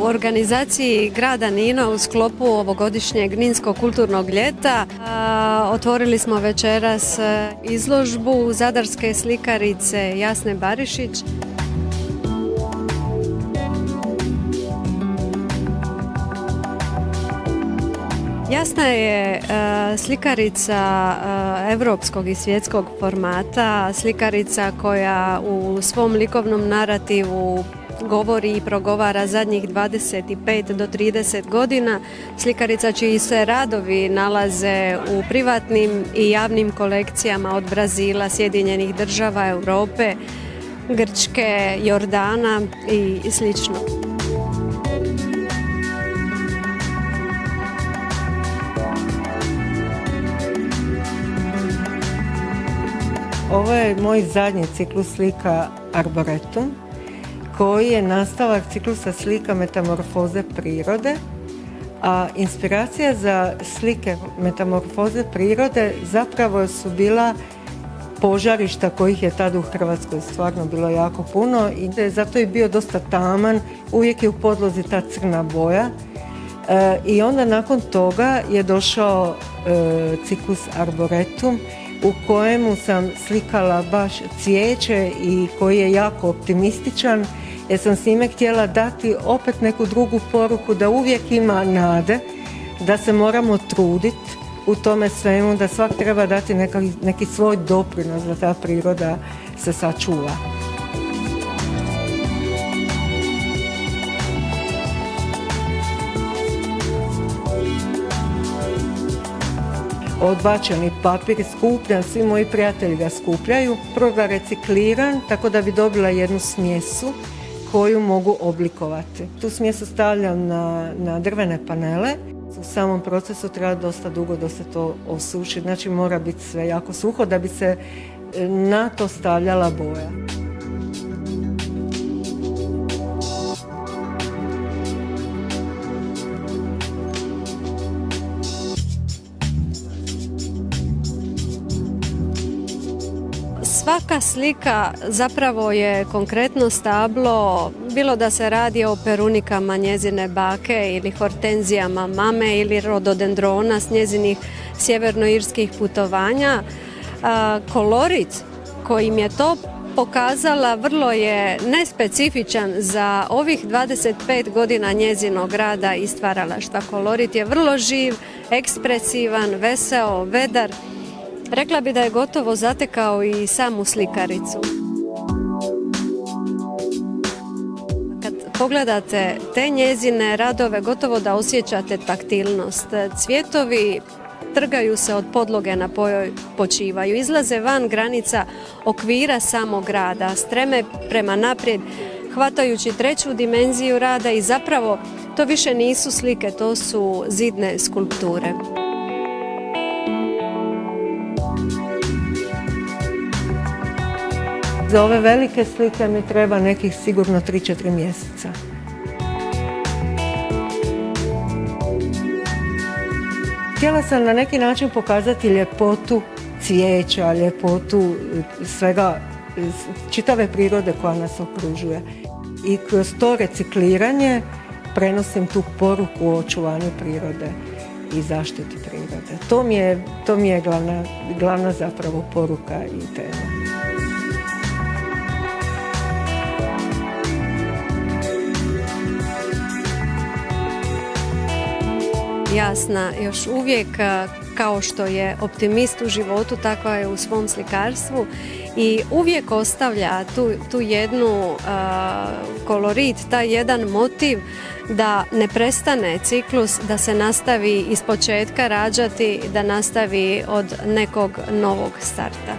organizaciji grada Nina u sklopu ovogodišnjeg Ninskog kulturnog ljeta otvorili smo večeras izložbu zadarske slikarice Jasne Barišić. Jasna je slikarica evropskog i svjetskog formata, slikarica koja u svom likovnom narativu govori i progovara zadnjih 25 do 30 godina, slikarica čiji se radovi nalaze u privatnim i javnim kolekcijama od Brazila, Sjedinjenih Država, Europe, Grčke, Jordana i slično. Ovo je moj zadnji ciklus slika Arboretum, koji je nastavak ciklusa slika Metamorfoze prirode, a inspiracija za slike Metamorfoze prirode zapravo su bila požarišta kojih je tada u Hrvatskoj stvarno bilo jako puno i zato je bio dosta taman, uvijek je u podlozi ta crna boja. I onda nakon toga je došao ciklus Arboretum, u kojemu sam slikala baš cvijeće i koji je jako optimističan, jer sam s njime htjela dati opet neku drugu poruku, da uvijek ima nade, da se moramo truditi u tome svemu, da svak treba dati neki svoj doprinos da ta priroda se sačuva. Odbačeni papir skupljan, svi moji prijatelji ga skupljaju. Prvo ga recikliram tako da bi dobila jednu smjesu koju mogu oblikovati. Tu smjesu stavljam na drvene panele. U samom procesu treba dosta dugo da se to osuši, znači mora biti sve jako suho da bi se na to stavljala boja. Svaka slika zapravo je konkretno stablo, bilo da se radi o perunikama njezine bake ili hortenzijama mame ili rododendrona s njezinih sjevernoirskih putovanja. Kolorit kojim je to pokazala vrlo je nespecifičan za ovih 25 godina njezinog rada i stvaralaštva. Kolorit je vrlo živ, ekspresivan, veseo, vedar. Rekla bi da je gotovo zatekao i samu slikaricu. Kad pogledate te njezine radove, gotovo da osjećate taktilnost. Cvjetovi trgaju se od podloge na kojoj počivaju, izlaze van granica okvira samog rada, streme prema naprijed, hvatajući treću dimenziju rada i zapravo to više nisu slike, to su zidne skulpture. Za ove velike slike mi treba nekih sigurno 3-4 mjeseca. Htjela sam na neki način pokazati ljepotu cvijeća, ljepotu svega, čitave prirode koja nas okružuje. I kroz to recikliranje prenosim tu poruku o očuvanju prirode i zaštiti prirode. To mi je glavna zapravo poruka i tema. Jasna još uvijek kao što je optimist u životu, takva je u svom slikarstvu i uvijek ostavlja tu jednu kolorit, taj jedan motiv da ne prestane ciklus, da se nastavi ispočetka rađati, da nastavi od nekog novog starta.